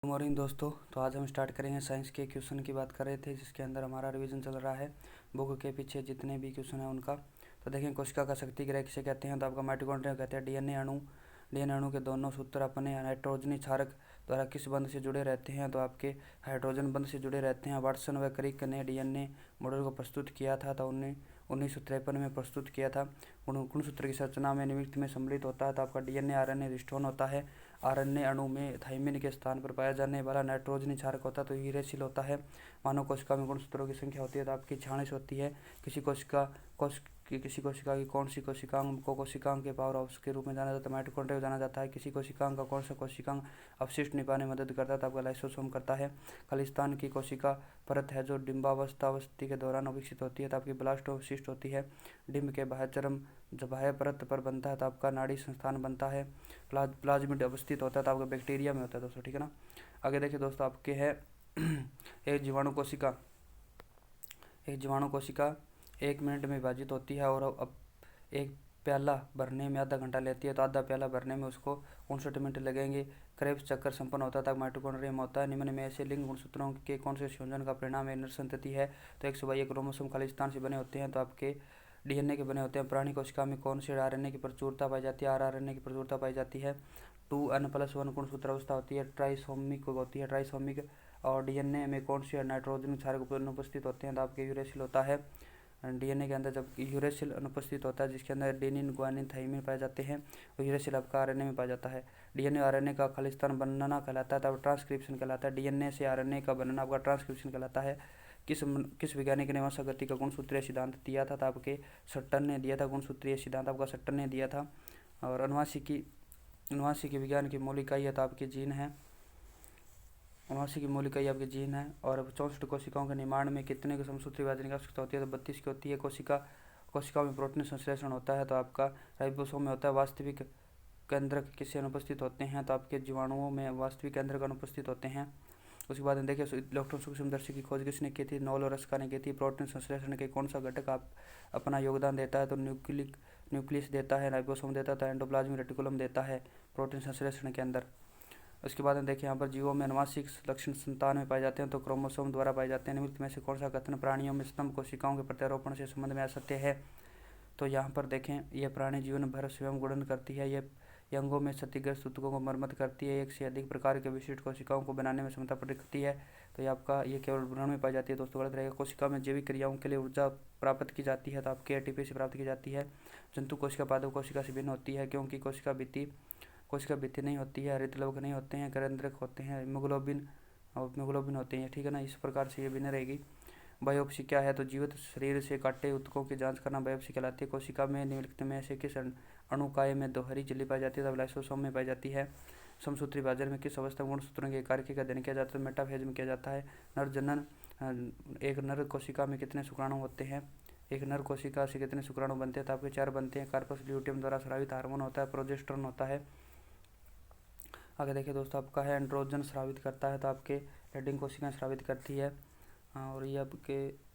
Good morning दोस्तों। तो आज हम स्टार्ट करेंगे साइंस के क्वेश्चन की बात कर रहे थे, जिसके अंदर हमारा रिवीजन चल रहा है बुक के पीछे जितने भी क्वेश्चन है उनका। तो देखें, कोशिका का शक्ति ग्रह किसे कहते हैं, तो आपका माइटोकॉन्ड्रिया कहते हैं। डीएनए अणु के दोनों सूत्र अपने नाइट्रोजनी क्षारक द्वारा किस बंध से जुड़े रहते हैं, तो आपके हाइड्रोजन बंध से जुड़े रहते हैं। वाटसन व क्रिक ने डीएनए मॉडल को प्रस्तुत किया था, तो 1953 में प्रस्तुत किया था। गुणसूत्र की संरचना में निम्नलिखित में सम्मिलित होता है, तो आपका डीएनए आरएनए हिस्टोन होता है। आरएनए अणु में थाइमिन के स्थान पर पाया जाने वाला नाइट्रोजनी क्षारक होता है, तो यूरेसिल होता है। मानव कोशिका में गुणसूत्रों की संख्या होती है, तो आपकी 46 होती है। किसी कोशिका की कौन सी कोशिकांग को कोशिकांग के पावर हाउस के रूप में जाना जाता है, माइटोकॉन्ड्रिया जाना जाता है। किसी कोशिकांग का कौन सा कोशिकांग अपशिष्ट निभाने में मदद करता है, तो आपका लाइसोसोम करता है। खलिस्तान की कोशिका परत है जो डिम्बावस्थावस्थी के दौरान विकसित होती है, तो आपकी ब्लास्टोसिस्ट होती है। डिम्ब के बाह्य चरम जब बाह्य परत पर बनता है, तो आपका नाड़ी संस्थान बनता है। प्लाज्मिड अवस्थित होता है, तो आपका बैक्टीरिया में होता है दोस्तों, ठीक है ना। आगे देखिए दोस्तों, आपके है एक जीवाणु कोशिका 1 मिनट में विभाजित होती है, और अब एक प्याला भरने में आधा घंटा लेती है, तो आधा प्याला भरने में उसको 59 मिनट लगेंगे। क्रेब्स चक्कर संपन्न होता है, तब माइटोकॉन्ड्रिया में होता है। निम्न में ऐसे लिंग गुणसूत्रों के कौन से संयोजन का परिणाम है संतति है, तो 122 क्रोमोसोम खालिस्तान से बने होते हैं, तो आपके डीएनए के बने होते हैं। प्राणी कोशिका में कौन से आरएनए की प्रचुरता पाई जाती है, आरआरएनए की प्रचुरता पाई जाती है। 2n+1 गुणसूत्र अवस्था होती है, ट्राइसोमिक होती है, ट्राइसोमिक। और डीएनए में कौन से नाइट्रोजन क्षारक अनुपस्थित होते हैं, तो आपके यूरेसिल होता है। डीएनए के अंदर जब यूरेसिल अनुपस्थित होता है, जिसके अंदर एडेनिन ग्वानिन थाइमिन पाए जाते हैं, और यूरेसिल आपका आरएनए में पाया जाता है। डीएनए आरएनए का खालिस्तान बनना कहलाता है, तब ट्रांसक्रिप्शन कहलाता है। डीएनए से आरएनए का बनना आपका ट्रांसक्रिप्शन कहलाता है। किस वैज्ञानिक ने वंशा गति का गुणसूत्रीय सिद्धांत दिया था, तो आपके सट्टन ने दिया था। गुणसूत्रीय सिद्धांत आपका सट्टन ने दिया था। और अनुवांशिकी विज्ञान की मौलिक इकाई है, तो आपके जीन है। अनुवांशिकी मौलिक इकाई आपके जीन है। और 64 कोशिकाओं के निर्माण में कितने समसूत्री विभाजन की आवश्यकता होती है, तो 32 की होती है। कोशिकाओं में प्रोटीन संश्लेषण होता है, तो आपका राइबोसोम में होता है। वास्तविक केंद्रक किससे अनुपस्थित होते हैं, तो आपके जीवाणुओं में वास्तविक केंद्रक अनुपस्थित होते हैं। उसके बाद में देखिए, इलेक्ट्रॉन सूक्ष्मदर्शी की खोज किसने की थी, नोबेल और रस्का ने की थी। प्रोटीन संश्लेषण के कौन सा घटक आप अपना योगदान देता है, तो न्यूक्लियस देता है, राइबोसोम देता है, तो एंडोप्लाज्मिक रेटिकुलम देता है प्रोटीन संश्लेषण के अंदर। उसके बाद में देखिए, यहाँ पर जीवों में अनुवांशिक लक्षण संतान में पाए जाते हैं, तो क्रोमोसोम द्वारा पाए जाते हैं। निम्नलिखित में से कौन सा कथन प्राणियों में स्तंभ कोशिकाओं के प्रत्यारोपण से संबंध में असत्य है, तो यहाँ पर देखें, यह प्राणी जीवन भर स्वयं गुणन करती है। यह अंगों में क्षतिग्रस्त ऊतकों को मरम्मत करती है। एक से अधिक प्रकार के विशिष्ट कोशिकाओं को बनाने में क्षमता रखती है, तो ये आपका ये केवल भ्रूण में पाई जाती है दोस्तों, गलत रहेगा। कोशिका में जैविक क्रियाओं के लिए ऊर्जा प्राप्त की जाती है, तो आपके एटीपी से प्राप्त की जाती है। जंतु कोशिका पादप कोशिका से भिन्न होती है, क्योंकि कोशिका भित्ति नहीं होती है, हरितलवक नहीं होते हैं, केंद्रक होते हैं, हीमोग्लोबिन होते हैं, ठीक है ना। इस प्रकार से ये भिन्न रहेगी। बायोप्सी क्या है, तो जीवित शरीर से काटे ऊतकों की जांच करना बायोप्सी कहलाती है। कोशिका में निम्नलिखित में से किस अणुकाय में दोहरी झिल्ली पाई जाती है, तब लाइसोसोम में पाई जाती है। समसूत्री विभाजन में किस अवस्था में गुणसूत्रों के कार्य का अध्ययन किया जाता है, मेटाफेज में किया जाता है। नर जनन, एक नर कोशिका में कितने शुक्राणु होते हैं, एक नर कोशिका से कितने शुक्राणु बनते हैं, तो आपके 4 बनते हैं। कार्पस ल्यूटियम द्वारा स्रावित हार्मोन होता है, प्रोजेस्टेरोन होता है। आगे देखिए दोस्तों, आपका है एंड्रोजन स्रावित करता है, तो आपके लेडिंग कोशिकाएं स्रावित करती है। और ये आपके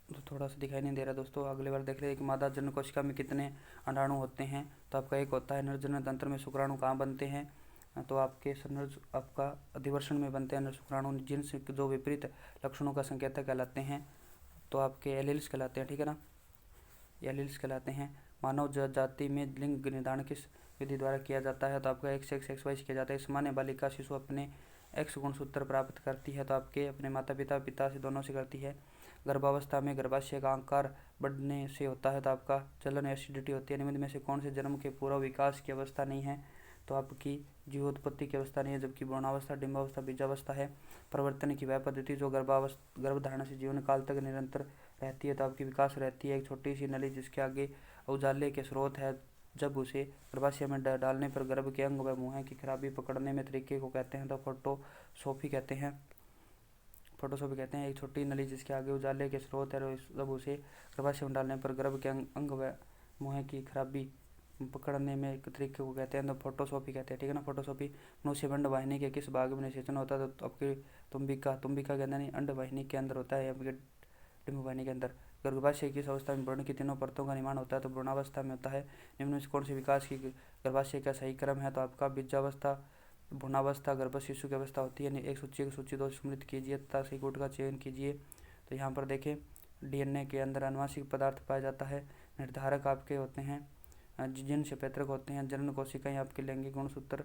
तो थोड़ा सा दिखाई नहीं दे रहा दोस्तों, अगले बार देख रहे हैं कि मादा जनन कोशिका में कितने अंडाणु होते हैं, तो आपका एक होता है। नरजनन तंत्र में शुक्राणु कहाँ बनते हैं, तो आपके आपका अधिवर्षण में बनते हैं शुक्राणु, जिनसे जो विपरीत लक्षणों का संकेतक कहलाते हैं, तो आपके एलील्स कहलाते हैं, ठीक है ना, एलील्स कहलाते हैं। मानव जाति में लिंग निर्धारण किस विधि द्वारा किया जाता है, तो आपका XY किया जाता है। सामान्य बालिका शिशु अपने X गुणसूत्र प्राप्त करती है, तो आपके अपने माता पिता से दोनों से करती है। गर्भावस्था में गर्भाशय का आकार बढ़ने से होता है, तो आपका जलन एसिडिटी होती है। निम्न में से कौन से जन्म के पूर्व विकास की अवस्था नहीं है, तो आपकी जीवोत्पत्ति की अवस्था नहीं है, जबकि भ्रूणावस्था, डिंबावस्था, बीजावस्था है। परिवर्तन की वह पद्धति जो गर्भधारण से जीवन काल तक निरंतर रहती है, तो आपकी विकास रहती है। एक छोटी सी नली जिसके आगे उजाले के स्रोत है, जब उसे गर्भाशय में डालने पर गर्भ के अंग व मुंह की खराबी पकड़ने में तरीके को कहते हैं, तो फोटोसोफी कहते हैं। एक छोटी नली जिसके आगे उजाले के स्रोत है, जब उसे गर्भाशय में डालने पर गर्भ के अंग व मुंह की खराबी पकड़ने में एक तरीके को कहते हैं, तो फोटोसोफी कहते हैं, ठीक है ना। फोटोसोफी मनुष्यबंड वाहिनी के किस भाग में निषेचन होता है, तो आपकी तुम्बिका के अंदर नहीं, अंड वाहिनी के अंदर होता है, आपके डिम्ब वाहिनी के अंदर। गर्भाशय की इस अवस्था में भ्रूण की तीनों परतों का निर्माण होता है, तो भ्रूणावस्था में होता है। निम्न में कौन से विकास की गर्भाशय का सही क्रम है, तो आपका बीजावस्था, भ्रूणावस्था गर्भस्थ शिशु की अवस्था होती है। एक सूची की सूची 2 सम्मिलित कीजिए तथा सही कोड का चयन कीजिए। तो यहाँ पर देखें डीएनए के अंदर आनुवांशिक पदार्थ पाया जाता है। निर्धारक आपके होते हैं जिन क्षेत्रक होते हैं। जनन कोशिकाएं आपके लैंगिक गुणसूत्र,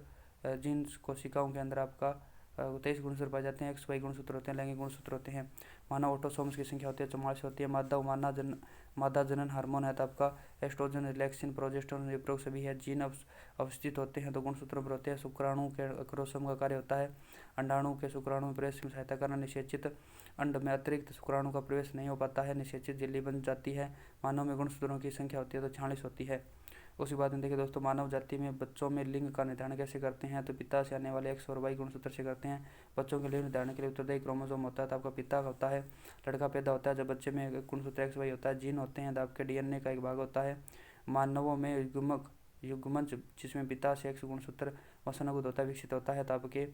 जिन कोशिकाओं के अंदर आपका 23 गुणसूत्र पाए जाते हैं। एक्स वाई गुणसूत्र होते हैं, लैंगिक गुणसूत्र होते हैं। मानव ऑटोसोम्स की संख्या होती है 44 होती है। मादा जनन हार्मोन है तो आपका एस्ट्रोजन, रिलैक्सिन, प्रोजेस्टेरोन, रिप्रोक सभी है। जीन अवस्थित होते हैं तो गुणसूत्रों पर होते हैं। शुक्राणु के क्रोमोसोम का कार्य होता है अंडाणु के शुक्राणु में प्रवेश में सहायता करना। निषेचित अंड में अतिरिक्त शुक्राणु का प्रवेश नहीं हो पाता है, निषेचित झिल्ली बन जाती है। मानव में गुणसूत्रों की संख्या होती है तो 46 होती है। उसी बात में देखिए दोस्तों, मानव जाति में बच्चों में लिंग का निर्धारण कैसे करते हैं? तो पिता से आने वाले एक्स और वाई गुणसूत्र से करते हैं। बच्चों के लिंग निर्धारण के लिए उत्तरदायी क्रोमोसोम होता है तो आपका पिता होता है। लड़का पैदा होता है जब बच्चे में गुणसूत्र एक्स वाई होता है। जीन होते हैं तो आपके डीएनए का एक भाग होता है। मानवों में युग्मज जिसमें पिता से एक्स गुणसूत्र वंशानुगत होता है विकसित होता है तो आपके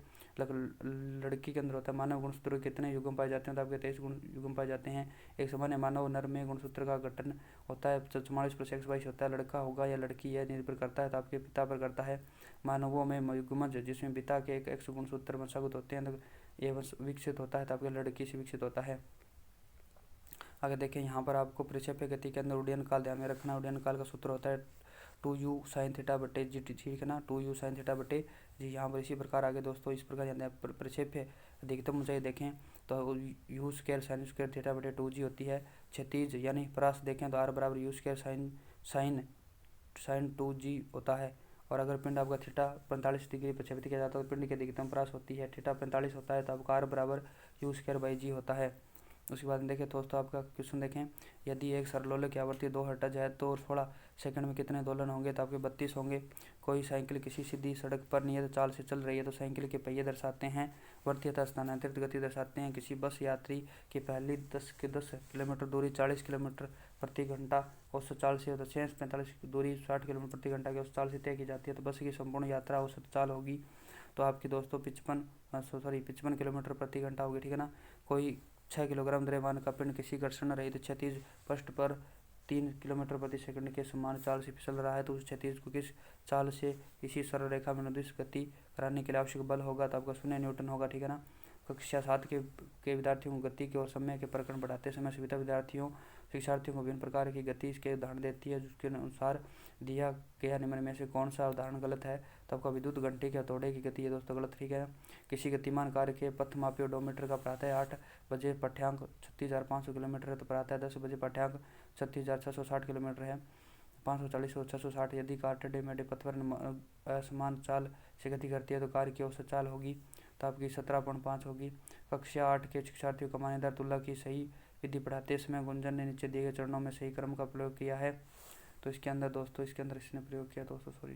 लड़की के अंदर होता है। मानव गुणसूत्र कितने युग्म पाए जाते हैं? तो आपके 23 युग्म पाए जाते हैं। एक सामान्य मानव नर में गुणसूत्र का गठन होता है 44 एक्स वाई होता है। लड़का होगा या लड़की यह निर्भर करता है तो आपके पिता पर करता है। मानवों में युग्मज जिसमें पिता के एक एक्स गुणसूत्र वंशानुगत होते हैं तो ये विकसित होता है तो आपके लड़की से विकसित होता है। आगे देखें यहाँ पर आपको प्रक्षेप्य गति के अंदर उड्डयन काल ध्यान में रखना। उड्डयन काल का सूत्र होता है 2u sin थीटा बटे जी, ठीक है ना, 2u sin थीटा बटे जी। यहाँ पर इसी प्रकार आगे दोस्तों इस प्रकार प्रक्षेप्य अधिकतम ऊंचाई देखें तो you square sine square theta बटे 2g होती है। क्षैतिज यानी परास देखें तो r बराबर यू स्क्वायर साइन 2g होता है। और अगर पिंड आपका थीटा 45 डिग्री प्रक्षेपित किया जाता है तो पिंड की अधिकतम परास होती है थीटा 45 होता है तो आपका r बराबर यू स्क्वायर बाई जी होता है। उसके बाद देखें दोस्तों आपका क्वेश्चन देखें, यदि एक सरलोले की आवृत्ति 2 हर्ट्ज है तो 16 सेकंड में कितने दोलन होंगे? तो आपके 32 होंगे। कोई साइकिल किसी सीधी सड़क पर नियत चाल से चल रही है तो साइकिल के पहिए दर्शाते हैं वर्तीय तथा स्थानांतरित गति दर्शाते हैं। किसी बस यात्री की पहली 10 किलोमीटर दूरी 40 किलोमीटर प्रति घंटा औसत चाल से 45 दूरी 60 किलोमीटर प्रति घंटा की औसत चाल से तय की जाती है तो बस की संपूर्ण यात्रा औसत चाल होगी तो आपकी दोस्तों 55 किलोमीटर प्रति घंटा होगी, ठीक है ना। कोई 6 किलोग्राम द्रव्यमान का पिंड किसी घर्षण रहित क्षैतिज पृष्ठ पर 3 किलोमीटर प्रति सेकंड के समान चाल से फिसल रहा है तो उस क्षैतिज को किस चाल से इसी सरल रेखा में निर्दिष्ट गति कराने के लिए आवश्यक बल होगा? तो आपका 0 न्यूटन होगा, ठीक है ना। कक्षा 7 के विद्यार्थियों को गति के और समय के प्रकरण बढ़ाते समय सुविधा शिक्षार्थियों को विभिन्न प्रकार की गति के उदाहरण देती है जिसके अनुसार दिया गया निम्न में से कौन सा उदाहरण गलत है? तो आपका विद्युत घंटे के हथौड़े की गति है दोस्तों गलत, ठीक है। किसी गतिमान कार्य के पथमापी ओडोमीटर का प्रातः 8 बजे पाठ्यांक 36,500 किलोमीटर है तो प्रातः 10 बजे पाठ्यांक 36,660 किलोमीटर है। 540 और 660 यदि कार टेढ़े मेढ़े पथ पर असमान चाल से गति करती है तो कार की औसत चाल होगी तो आपकी 17.5 होगी। कक्षा 8 के शिक्षार्थियों को मान्यदार तुल्ला की सही विधि पढ़ाते समय गुंजन ने नीचे दिए गए चरणों में सही क्रम का प्रयोग किया है तो इसके अंदर दोस्तों इसने प्रयोग किया दोस्तों सॉरी।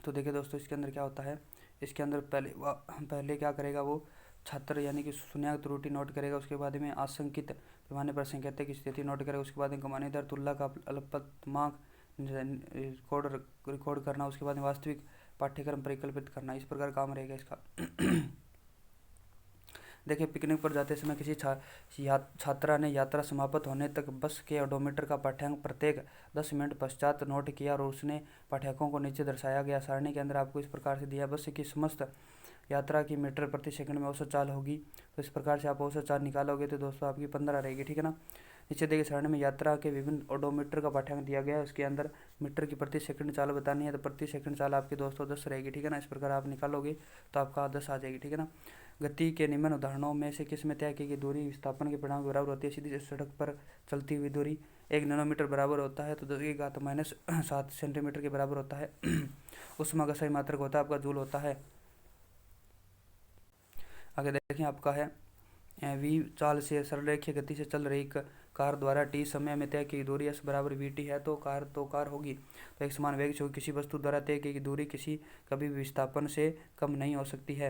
तो देखिए दोस्तों इसके अंदर क्या होता है, इसके अंदर पहले क्या करेगा वो छात्र यानी कि शून्य त्रुटि नोट करेगा। उसके बाद में आशंकित पैमाने पर संकेतक की स्थिति नोट करेगा। उसके बाद में कमानेदार तुल्ला का अल्पतमांक रिकॉर्ड करना। उसके बाद में वास्तविक पाठ्यक्रम परिकल्पित करना। इस प्रकार काम रहेगा इसका। देखिए पिकनिक पर जाते समय किसी छात्रा ने यात्रा समाप्त होने तक बस के ओडोमीटर का पाठ्यांक प्रत्येक 10 मिनट पश्चात नोट किया और उसने पाठ्यांकों को नीचे दर्शाया गया सारणी के अंदर आपको इस प्रकार से दिया। बस की समस्त यात्रा की मीटर प्रति सेकंड में औसत चाल होगी तो इस प्रकार से आप औसत चाल निकालोगे तो दोस्तों आपकी 15 रहेगी, ठीक है ना। नीचे देखिए सारणी में यात्रा के विभिन्न ओडोमीटर का पाठ्यांक दिया गया है। उसके अंदर मीटर की प्रति सेकंड चाल बतानी है तो प्रति सेकंड चाल आपकी दोस्तों 10 रहेगी, ठीक है ना। इस प्रकार आप निकालोगे तो आपका 10 आ जाएगी, ठीक है ना। गति के निम्न उदाहरणों में से किस में तय की गई दूरी विस्थापन के परिणाम के बराबर होती है? सीधी सड़क पर चलती हुई दूरी 1 नैनोमीटर बराबर होता है तो 10⁻⁷ सेंटीमीटर के बराबर होता है। उष्मा का सही मात्रक होता है आपका जूल होता है। आगे देखें आपका है v चाल से सरलरेखीय गति से चल रही कार द्वारा t समय में तय की दूरी s बराबर vt है तो कार होगी। तो एक समान वेग से किसी वस्तु द्वारा तय की दूरी कभी भी विस्थापन से कम नहीं हो सकती है।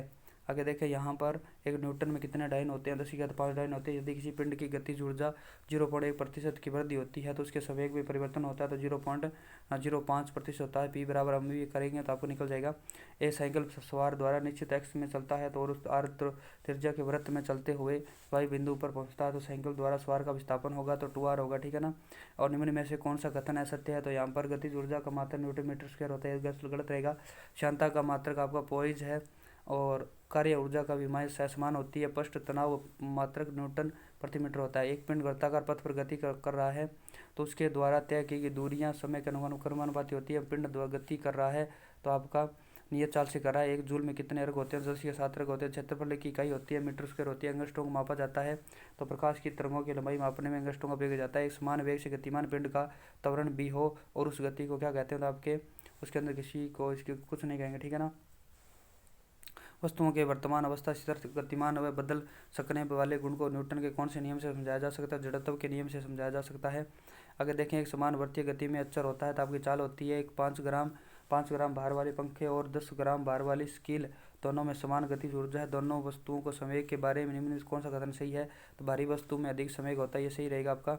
आगे देखें यहाँ पर एक न्यूटन में कितने डायन होते हैं, 10⁵5 डायन होते हैं। यदि किसी पिंड की गतिज ऊर्जा 0.1% की वृद्धि होती है तो उसके संवेग में परिवर्तन होता है तो 0.05% होता है। पी बराबर हम भी करेंगे तो आपको निकल जाएगा। एक साइकिल सवार द्वारा निश्चित एक्स में चलता है तो और उस आर त्रिज्या के वृत्त में चलते हुए वाई बिंदु पर पहुंचता है तो साइकिल द्वारा सवार का विस्थापन होगा तो 2r होगा, ठीक है ना। और निम्न में से कौन सा कथन असत्य है, तो यहाँ पर गतिज ऊर्जा का मात्रक न्यूटन मीटर स्क्वायर होता है, गलत रहेगा। शांता का मात्रक आपका पोइज है और कार्य ऊर्जा का विमाय समान होती है। पृष्ठ तनाव मात्रक न्यूटन प्रति मीटर होता है। एक पिंड वृत्ताकार पथ पर गति कर रहा है तो उसके द्वारा तय की गई दूरियां समय के अनुक्रमानुपाती होती है। पिंड गति कर रहा है तो आपका नियत चाल से कर रहा है। एक जूल में कितने अर्घ होते हैं, 10⁶7 अर्घ होते हैं। क्षेत्रफल की इकाई होती है मीटर स्क्वायर होती है। अंगस्ट्रों को मापा जाता है तो प्रकाश की तरंगों की लंबाई मापने में अंगस्ट्रों का उपयोग जाता है। एक समान वेग से गतिमान पिंड का त्वरण भी हो और उस गति को क्या कहते हैं, तो आपके उसके अंदर किसी को इसके कुछ नहीं कहेंगे, ठीक है ना। वस्तुओं के वर्तमान अवस्था स्थिर गतिमान व बदल सकने वाले गुण को न्यूटन के कौन से नियम से समझाया जा सकता है, जड़त्व के नियम से समझाया जा सकता है। अगर देखें एक समान वर्तीय गति में अचर होता है तो आपकी चाल होती है। एक 5 ग्राम भार वाले पंखे और 10 ग्राम भार वाली स्कील दोनों में समान गतिज ऊर्जा है। दोनों वस्तुओं को संवेग के बारे में निम्न कौन सा कथन सही है, तो भारी वस्तु में अधिक संवेग होता है, ये सही रहेगा आपका।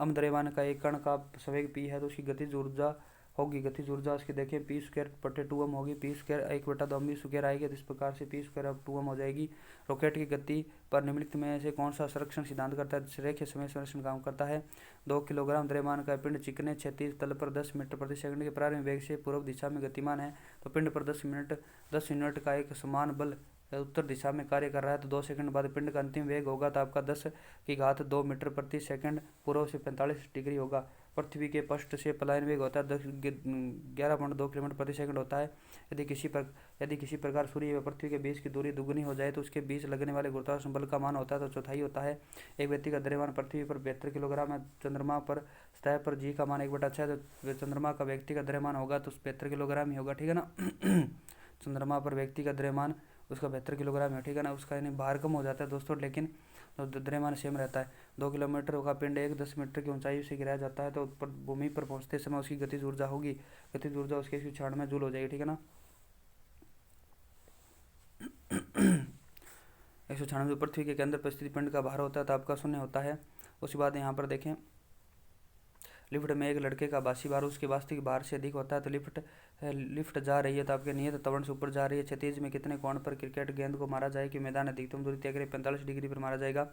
द्रव्यमान का एक कण का संवेग p है तो उसकी गतिज ऊर्जा होगी, गतिज ऊर्जा उसकी देखें p²/2m होगी। p² 1/2 m स्क्वायर आएगी तो इस प्रकार से p² अब 2m हो जाएगी। रॉकेट की गति पर निम्नलिखित में से कौन सा संरक्षण सिद्धांत करता है, रेखीय समय संरक्षण काम करता है। 2 किलोग्राम द्रव्यमान का पिंड चिकने क्षैतिज तल पर 10 मीटर प्रति सेकंड के प्रारंभिक वेग से पूर्व दिशा में गतिमान है तो पिंड पर 10 यूनिट का एक समान बल उत्तर दिशा में कार्य कर रहा है तो 2 सेकंड बाद पिंड का अंतिम वेग होगा तो आपका 10⁻² मीटर प्रति सेकंड पूर्व से 45 डिग्री होगा। पृथ्वी के पृष्ठ से पलायन वेग होता है 11.2 किलोमीटर प्रति सेकंड होता है। यदि किसी प्रकार सूर्य व पृथ्वी के बीच की दूरी दुगुनी हो जाए तो उसके बीच लगने वाले गुरुत्वाकर्षण बल का मान होता है तो चौथाई होता है। एक व्यक्ति का द्रव्यमान पृथ्वी पर 72 किलोग्राम है। चंद्रमा पर सतह पर जी का मान 1/6 है तो चंद्रमा का व्यक्ति का द्रव्यमान होगा तो 72 किलोग्राम ही होगा, ठीक है ना। चंद्रमा पर व्यक्ति का द्रव्यमान उसका 72 किलोग्राम है, ठीक है ना। उसका यानी भार कम हो जाता है दोस्तों, लेकिन द्रव्यमान सेम रहता है। 2 किलोमीटर का पिंड 10 मीटर की ऊंचाई से गिराया जाता है तो भूमि पर पहुंचते समय उसकी गतिज ऊर्जा होगी, गतिज ऊर्जा उसके 196 जूल हो जाएगी, ठीक है ना। 196 पृथ्वी के केंद्र पर स्थित पिंड का भार होता है तो आपका 0 होता है। उसके बाद यहाँ पर देखें लिफ्ट में एक लड़के का बासी भार उसके वास्तविक भार से अधिक होता है तो लिफ्ट जा रही है तो आपके नियत त्वरण से ऊपर जा रही है। क्षैतिज में कितने कोण पर क्रिकेट गेंद को मारा जाए कि मैदान अधिकतम दूरी तय करे, 45 डिग्री पर मारा जाएगा।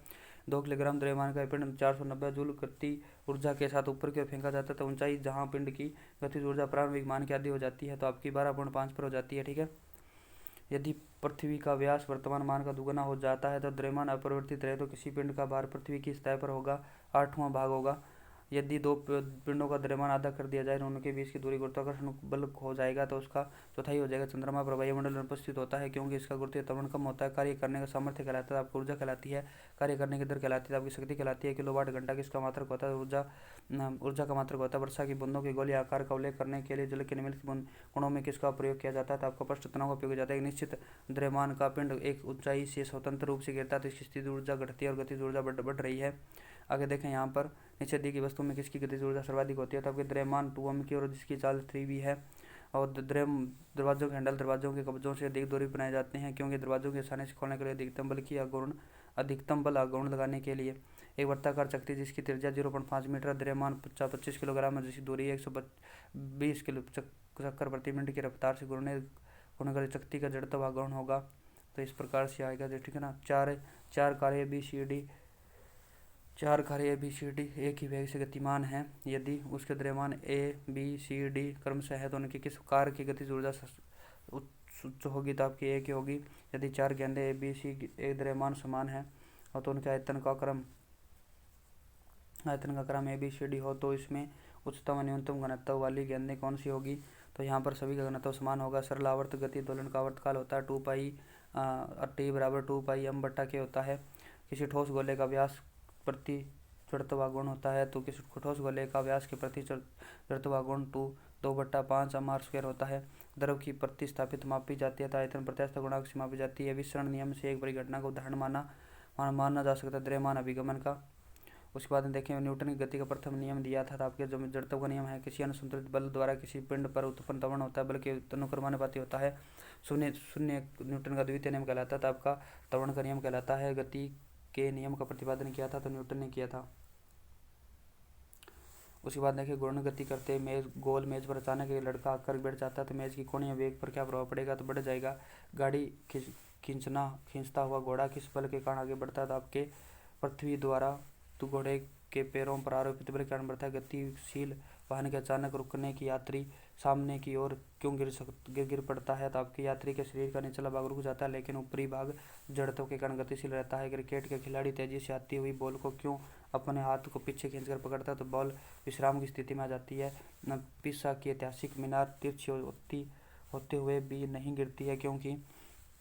2 किलोग्राम द्रव्यमान का पिंड 490 जूल गति ऊर्जा के साथ ऊपर की ओर फेंका जाता है तो ऊंचाई जहां पिंड की गतिज ऊर्जा प्रारंभिक मान के आधी हो जाती है तो आपकी 12.5 पर हो जाती है, ठीक है। यदि पृथ्वी का व्यास वर्तमान मान का दुगुना हो जाता है तो द्रव्यमान अपरिवर्तित रहे तो किसी पिंड का भार पृथ्वी की सतह पर होगा 8वां भाग होगा। यदि 2 पिंडों का द्रव्यमान आधा कर दिया जाए तो उनके बीच की दूरी गुरुत्वाकर्षण बल हो जाएगा तो उसका चौथाई हो जाएगा। चंद्रमा पर वायुमंडल में उपस्थित होता है क्योंकि इसका गुरुत्वीय त्वरण कम होता है। कार्य करने का सामर्थ्य कहलाता है, आपकी ऊर्जा कहलाती है। कार्य करने की दर कहलाती है, आपकी शक्ति कहलाती है। किलोवाट घंटा किसका मात्रक होता है, ऊर्जा का मात्रक होता है। वर्षा की बूंदों की गोली आकार का उल्लेख करने के लिए जल के निम्नलिखित गुणों में किसका प्रयोग किया जाता है, तो आपका पृष्ठ तनाव का उपयोग जाता है। एक निश्चित द्रव्यमान का पिंड एक ऊंचाई से स्वतंत्र रूप से गिरता है तो इसकी स्थिति ऊर्जा घटती है और गतिज ऊर्जा बढ़ रही है। आगे देखें यहाँ पर नीचे दी गई वस्तु में किसकी गतिज ऊर्जा सर्वाधिक होती है, तो आपके द्रव्यमान 2m की और जिसकी चाल 3v है। और दरवाजों के हैंडल दरवाजों के कब्जों से अधिक दूरी बनाए जाते हैं क्योंकि दरवाजों के आसानी से खोलने के लिए अधिकतम बल आघूर्ण लगाने के लिए। एक वर्ताकार चक्ति जिसकी त्रिज्या 0.5 मीटर, द्रव्यमान 25 किलोग्राम है, जिसकी दूरी 120 किलो चक्कर प्रति मिनट की रफ्तार से घूमने वाली चक्ति का जड़त्व आघूर्ण होगा तो इस प्रकार से आएगा, ठीक है ना। चार कार्य A B C D एक ही वेग से गतिमान है। यदि उसके द्रव्यमान A B C D क्रमशः है तो उनकी किस कार की गतिज ऊर्जा उच्च होगी, तो आपकी A की होगी। यदि 4 गेंदें A B C एक द्रव्यमान समान है और तो उनके आयतन का क्रम A B C D हो तो इसमें उच्चतम और न्यूनतम घनत्व वाली गेंदें कौन सी होगी, तो यहाँ पर सभी का घनत्व समान होगा। सरल आवर्त गति दोलन का आवर्तकाल होता है 2π T बराबर 2πm/k होता है। किसी ठोस गोले का व्यास प्रति जड़त्व आघूर्ण होता है तो किसी ठोस गोले का व्यास के प्रति जड़त्व आघूर्ण 2/5 m² होता है। द्रव की प्रतिस्थापित मापी जाती है तो आयतन प्रत्यास्थता गुणांक से मापी जाती है। विसरण नियम से एक बड़ी घटना का उदाहरण माना जा सकता है द्रव्यमान अभिगमन का। उसके बाद में देखें न्यूटन की गति का प्रथम नियम दिया था। आपके जो जड़त्व का नियम है, किसी अनुसंतुलित बल द्वारा किसी पिंड पर उत्पन्न त्वरण होता है, बल के अनुक्रमानुपाती होता है। शून्य शून्य न्यूटन का द्वितीय नियम कहलाता था। आपका त्वरण का नियम कहलाता है। गति के नियम का प्रतिपादन किया था तो न्यूटन ने किया था। उसके बाद देखिए घूर्ण गति करते मेज गोल मेज पर अचानक एक लड़का आकर बैठ जाता है तो मेज की कोणीय वेग पर क्या प्रभाव पड़ेगा, तो बढ़ जाएगा। गाड़ी खींचता हुआ घोड़ा किस बल के कारण आगे बढ़ता है, तो आपके पृथ्वी द्वारा तो घोड़े के पैरों पर आरोपित बल के कारण बढ़ता है। गतिशील वाहन के अचानक रुकने की यात्री सामने की ओर क्यों गिर पड़ता है, तो आपके यात्री के शरीर का निचला भाग रुक जाता है लेकिन ऊपरी भाग जड़त्व के कारण गतिशील रहता है। क्रिकेट के खिलाड़ी तेजी से आती हुई बॉल को क्यों अपने हाथ को पीछे खींचकर पकड़ता है, तो बॉल विश्राम की स्थिति में आ जाती है। पिसा की ऐतिहासिक मीनार तिरछी होते हुए भी नहीं गिरती है क्योंकि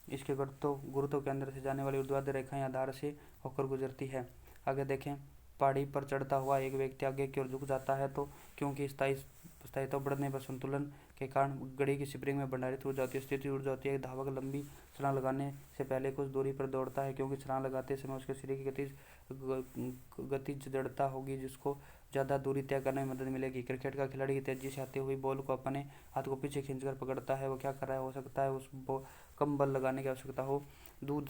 इसके गुरुत्व के अंदर से जाने वाली ऊर्ध्वाधर रेखाएं आधार से होकर गुजरती है। आगे देखें पहाड़ी पर चढ़ता हुआ एक व्यक्ति आगे की ओर झुक जाता है तो क्योंकि स्थायित्व बढ़ने पर संतुलन के कारण घड़ी की स्प्रिंग में भंडारित ऊर्जा होती है। स्थिति ऊर्जा होती है। धावक लंबी छलांग लगाने से पहले कुछ दूरी पर दौड़ता है क्योंकि छलांग लगाते समय उसके शरीर की गतिज जड़ता होगी जिसको ज़्यादा दूरी तय करने में मदद मिलेगी। क्रिकेट का खिलाड़ी की तेजी से आती हुई बॉल को अपने हाथ को पीछे खींचकर पकड़ता है। वो क्या कर रहा है, हो सकता है उस कम बल लगाने की आवश्यकता हो। दूध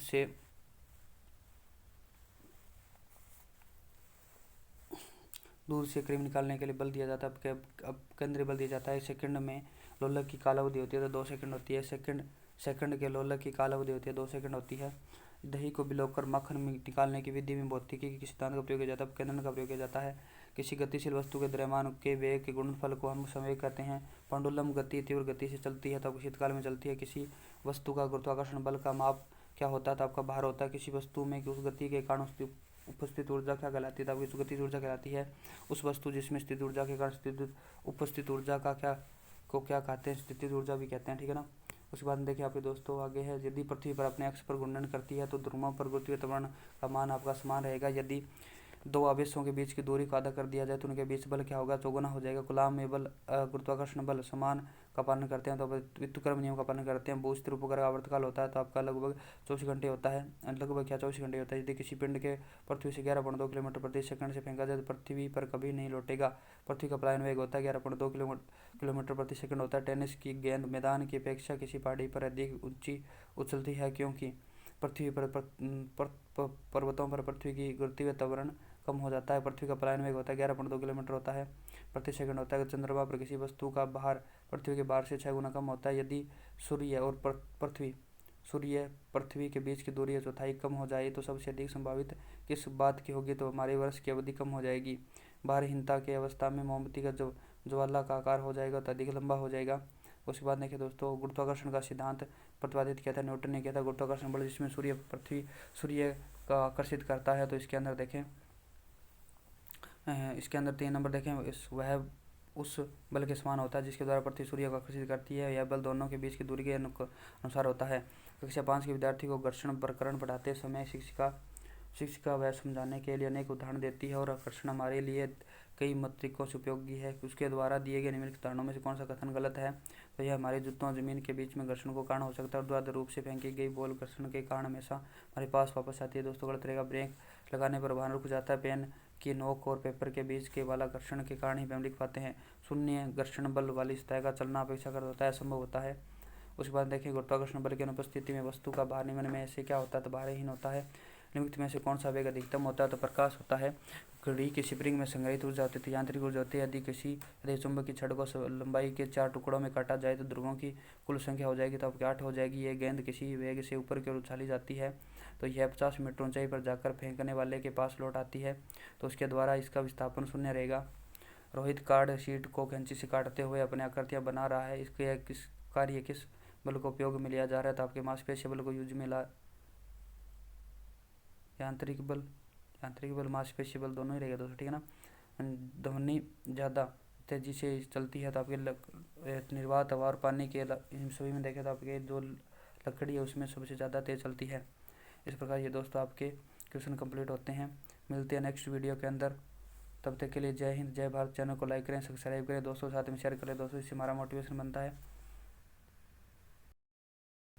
से क्रीम निकालने के लिए बल दिया जाता है। अब केंद्रीय बल दिया जाता है। सेकंड में लोलक की कालावधि होती है तो 2 सेकंड होती है। सेकंड के लोलक की कालावधि होती है 2 सेकंड होती है। दही को भिगोकर माखन निकालने की विधि में भौतिकी के सिद्धांत का प्रयोग किया जाता है। अपकेंद्रण का प्रयोग किया जाता है। किसी गतिशील वस्तु के द्रव्यमान के वेग के गुणनफल को हम संवेग कहते हैं। पेंडुलम गति तीव्र गति से चलती है तो शीतकाल में चलती है। किसी वस्तु का गुरुत्वाकर्षण बल का माप क्या होता है, तो आपका भार होता है। किसी वस्तु में उस गति के कारण उसकी उपस्थित ऊर्जा क्या कहलाती है, तो आपकी गतिज ऊर्जा कहलाती है। उस वस्तु जिसमें स्थित ऊर्जा के कारण उपस्थित ऊर्जा का क्या कहते हैं, स्थितिज ऊर्जा भी कहते हैं। ठीक है ना। उसके बाद देखिए आपके दोस्तों आगे है, यदि पृथ्वी पर अपने अक्ष पर घूर्णन करती है तो ध्रुवों पर गुरुत्वीय त्वरण का मान आपका समान रहेगा। यदि 2 आवेशों के बीच की दूरी को आधा कर दिया जाए तो उनके बीच बल क्या होगा, चौगुना हो जाएगा। कूलॉम में बल गुरुत्वाकर्षण बल समान का पालन करते हैं तो व्युत्क्रम नियम का पालन करते हैं। भू-स्थिर उपग्रह आवर्तकाल होता है तो आपका लगभग 24 घंटे होता है। लगभग क्या 24 घंटे होता है। यदि किसी पिंड के पृथ्वी से 11.2 किलोमीटर प्रति सेकंड से फेंका जाए तो पृथ्वी पर कभी नहीं लौटेगा। पृथ्वी का पलायन वेग होता है 11.2 किलोमीटर प्रति सेकंड होता है। टेनिस की गेंद मैदान की अपेक्षा किसी पहाड़ी पर अधिक ऊंची उछलती है क्योंकि पृथ्वी पर पर्वतों पर पृथ्वी की गुरुत्वीय त्वरण कम हो जाता है। पृथ्वी का पलायन वेग होता है 11.2 किलोमीटर होता है प्रति सेकंड होता है। चंद्रमा पर किसी वस्तु का भार पृथ्वी के भार से 6 गुना कम होता है। यदि सूर्य और पृथ्वी के बीच की दूरी चौथाई कम हो जाए तो सबसे अधिक संभावित किस बात की होगी, तो हमारे वर्ष की अवधि कम हो जाएगी। भारहीनता की अवस्था में मोमबत्ती का ज्वाला का आकार हो जाएगा तो अधिक लंबा हो जाएगा। उसके बाद देखिए दोस्तों गुरुत्वाकर्षण का सिद्धांत प्रतिपादित किया था न्यूटन ने किया था। गुरुत्वाकर्षण बल जिसमें सूर्य का आकर्षित करता है तो इसके अंदर देखें इसके अंदर 3 नंबर देखें वह उस बल के समान होता है जिसके द्वारा पृथ्वी सूर्य को आकर्षित करती है। यह बल दोनों के बीच की दूरी के अनुसार होता है। कक्षा 5 के विद्यार्थी को घर्षण प्रकरण पढ़ाते समय शिक्षिका वह समझाने के लिए अनेक उदाहरण देती है और आकर्षण हमारे लिए कई तरीकों से उपयोगी है। उसके द्वारा दिए गए निम्नलिखित उदाहरणों में से कौन सा कथन गलत है, तो यह हमारे जूतों जमीन के बीच में घर्षण को कारण हो सकता है। ऊर्ध्वाधर रूप से फेंकी गई बॉल घर्षण के कारण हमेशा हमारे पास वापस आती है। दोस्तों गलत रहेगा। ब्रेक लगाने पर वाहन रुक जाता है। पेन की नोक और पेपर के बीच के वाला घर्षण के कारण ही हम लिख पाते हैं। शून्य घर्षण बल वाली सतह का चलना अपेक्षाकृत होता है, असंभव होता है। उसके बाद देखिए गुरुत्वाकर्षण बल की अनुपस्थिति में वस्तु का भार निम्न में से क्या होता है, तो भारहीन होता है। निम्नलिखित में से कौन सा वेग अधिकतम होता है, तो प्रकाश होता है। घड़ी की स्प्रिंग में संग्रहित ऊर्जा होती है यांत्रिक ऊर्जा होती है। यदि चुंबक की छड़ को लंबाई के 4 टुकड़ों में काटा जाए तो ध्रुवों की कुल संख्या हो जाएगी तो आपकी 8 हो जाएगी। यह गेंद किसी वेग से ऊपर की ओर उछाली जाती है तो यह 50 मीटर ऊंचाई पर जाकर फेंकने वाले के पास लौट आती है तो उसके द्वारा इसका विस्थापन शून्य रहेगा। रोहित कार्ड शीट को कैंची से काटते हुए अपने आकृतियां बना रहा है। इसके किस बल को उपयोग में लिया जा रहा है, तो आपके मांसपेशीय बल को यूज में ला यांत्रिक बल मांसपेशीय बल दोनों ही रहेगा दोस्तों। ठीक है ना। ध्वनि ज़्यादा तेजी से चलती है तो आपके निर्वात हवा और पानी के इन सभी में देखें तो आपके जो लकड़ी है उसमें सबसे ज़्यादा तेज चलती है। इस प्रकार ये दोस्तों आपके क्वेश्चन कंप्लीट होते हैं। मिलते हैं नेक्स्ट वीडियो के अंदर। तब तक के लिए जय हिंद जय भारत। चैनल को लाइक करें, सब्सक्राइब करें, दोस्तों साथ में शेयर करें दोस्तों, इससे हमारा मोटिवेशन बनता है।